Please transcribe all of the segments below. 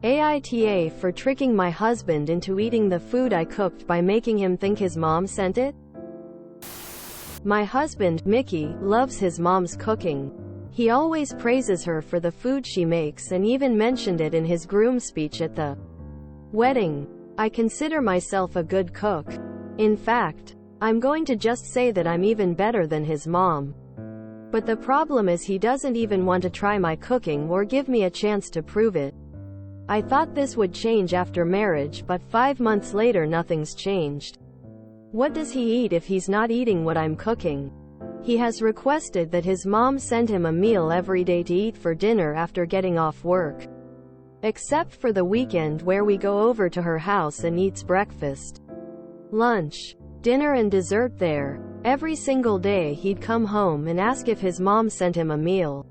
AITA for tricking my husband into eating the food I cooked by making him think his mom sent it. My husband, Mickey, loves his mom's cooking. He always praises her for the food she makes and even mentioned it in his groom speech at the wedding. I consider myself a good cook. In fact, I'm going to just say that I'm even better than his mom. But the problem is he doesn't even want to try my cooking or give me a chance to prove it. I thought this would change after marriage, but 5 months later nothing's changed. What does he eat if he's not eating what I'm cooking? He has requested that his mom send him a meal every day to eat for dinner after getting off work. Except for the weekend where we go over to her house and eats breakfast, lunch, dinner and dessert there. Every single day he'd come home and ask if his mom sent him a meal.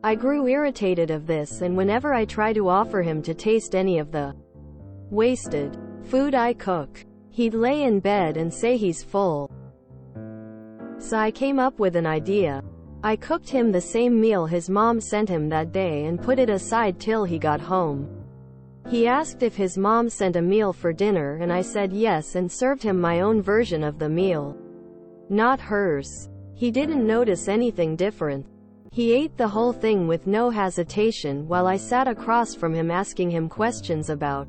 I grew irritated of this, and whenever I try to offer him to taste any of the wasted food I cook, he'd lay in bed and say he's full. So I came up with an idea. I cooked him the same meal his mom sent him that day and put it aside till he got home. He asked if his mom sent a meal for dinner and I said yes and served him my own version of the meal, not hers. He didn't notice anything different. He ate the whole thing with no hesitation while I sat across from him asking him questions about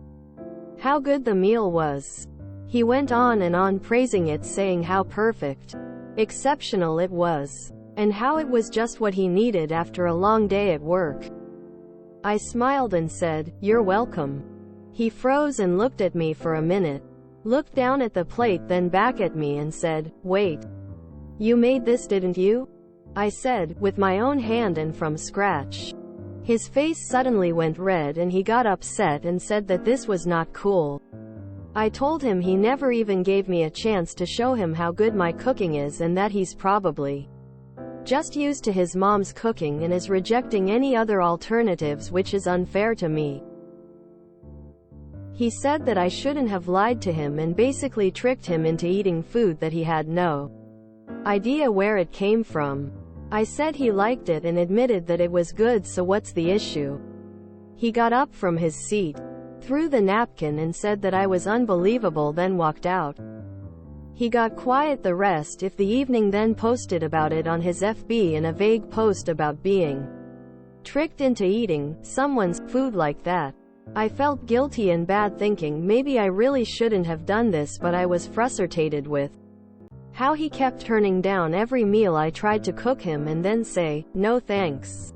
how good the meal was. He went on and on praising it, saying how perfect, exceptional it was, and how it was just what he needed after a long day at work. I smiled and said, "You're welcome." He froze and looked at me for a minute, looked down at the plate, then back at me and said, "Wait. You made this, didn't you?" I said, "With my own hand and from scratch." His face suddenly went red and he got upset and said that this was not cool. I told him he never even gave me a chance to show him how good my cooking is and that he's probably just used to his mom's cooking and is rejecting any other alternatives, which is unfair to me. He said that I shouldn't have lied to him and basically tricked him into eating food that he had no idea where it came from. I said he liked it and admitted that it was good, so what's the issue? He got up from his seat, threw the napkin and said that I was unbelievable, then walked out. He got quiet the rest of the evening, then posted about it on his FB in a vague post about being tricked into eating someone's food like that. I felt guilty and bad, thinking maybe I really shouldn't have done this, but I was frustrated with how he kept turning down every meal I tried to cook him and then say, "No thanks.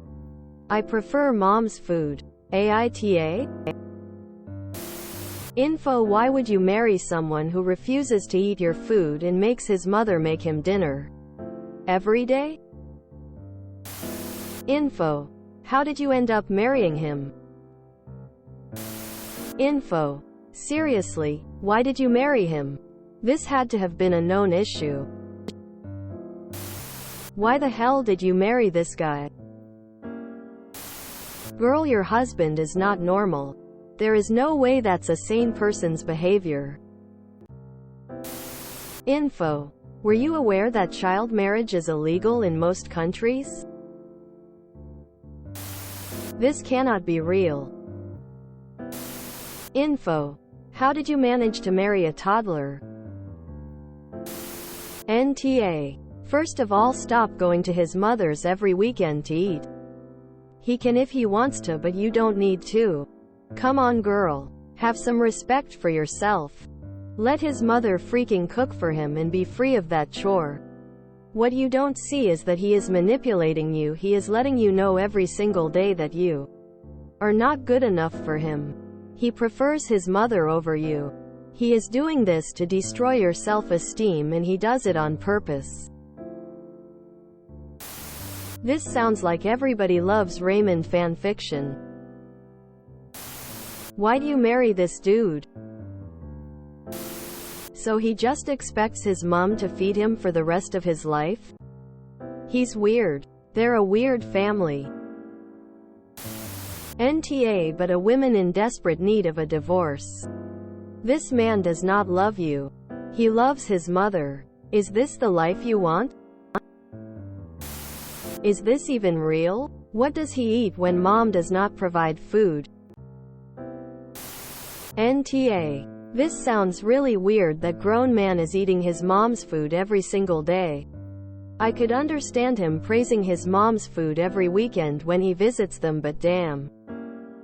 I prefer mom's food." AITA? Info: Why would you marry someone who refuses to eat your food and makes his mother make him dinner every day? Info: How did you end up marrying him? Info: Seriously, why did you marry him? This had to have been a known issue. Why the hell did you marry this guy? Girl, your husband is not normal. There is no way that's a sane person's behavior. Info: Were you aware that child marriage is illegal in most countries? This cannot be real. Info: How did you manage to marry a toddler? NTA: First of all, stop going to his mother's every weekend to eat. He can if he wants to, but you don't need to. Come on, girl. Have some respect for yourself. Let his mother freaking cook for him and be free of that chore. What you don't see is that he is manipulating you. He is letting you know every single day that you are not good enough for him. He prefers his mother over you. He is doing this to destroy your self-esteem, and he does it on purpose. This sounds like Everybody Loves Raymond fanfiction. Why do you marry this dude? So he just expects his mom to feed him for the rest of his life? He's weird. They're a weird family. NTA: But a woman in desperate need of a divorce. This man does not love you. He loves his mother. Is this the life you want? Is this even real? What does he eat when mom does not provide food? NTA. This sounds really weird that grown man is eating his mom's food every single day. I could understand him praising his mom's food every weekend when he visits them, but damn.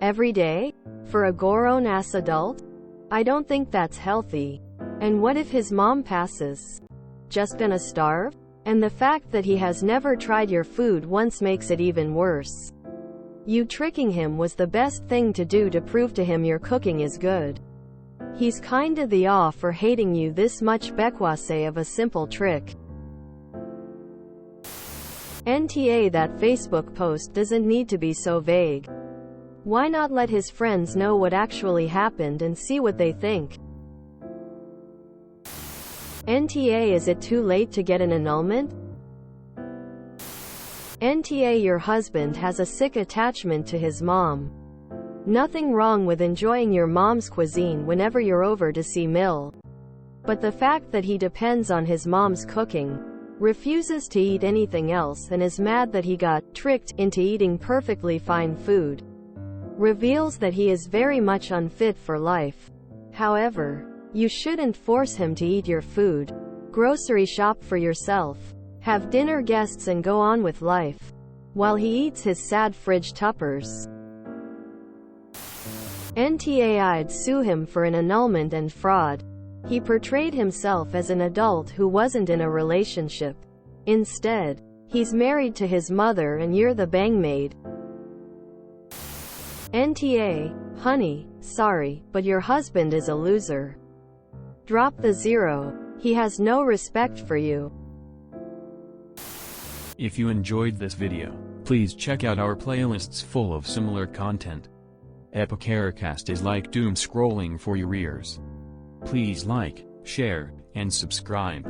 Every day? For a grown-ass adult? I don't think that's healthy. And what if his mom passes? Just gonna starve? And the fact that he has never tried your food once makes it even worse. You tricking him was the best thing to do to prove to him your cooking is good. He's kinda the off for hating you this much because of a simple trick. NTA. That Facebook post doesn't need to be so vague. Why not let his friends know what actually happened and see what they think? NTA. Is it too late to get an annulment? NTA. Your husband has a sick attachment to his mom. Nothing wrong with enjoying your mom's cuisine whenever you're over to see Mill. But the fact that he depends on his mom's cooking, refuses to eat anything else, and is mad that he got tricked into eating perfectly fine food, reveals that he is very much unfit for life. However, you shouldn't force him to eat your food. Grocery shop for yourself. Have dinner guests and go on with life, while he eats his sad fridge tuppers. NTA. I'd sue him for an annulment and fraud. He portrayed himself as an adult who wasn't in a relationship. Instead, he's married to his mother and you're the bangmaid. NTA. Honey, sorry, but your husband is a loser. Drop the zero. He has no respect for you. If you enjoyed this video, please check out our playlists full of similar content. AmITheAsshole is like doom scrolling for your ears. Please like, share, and subscribe.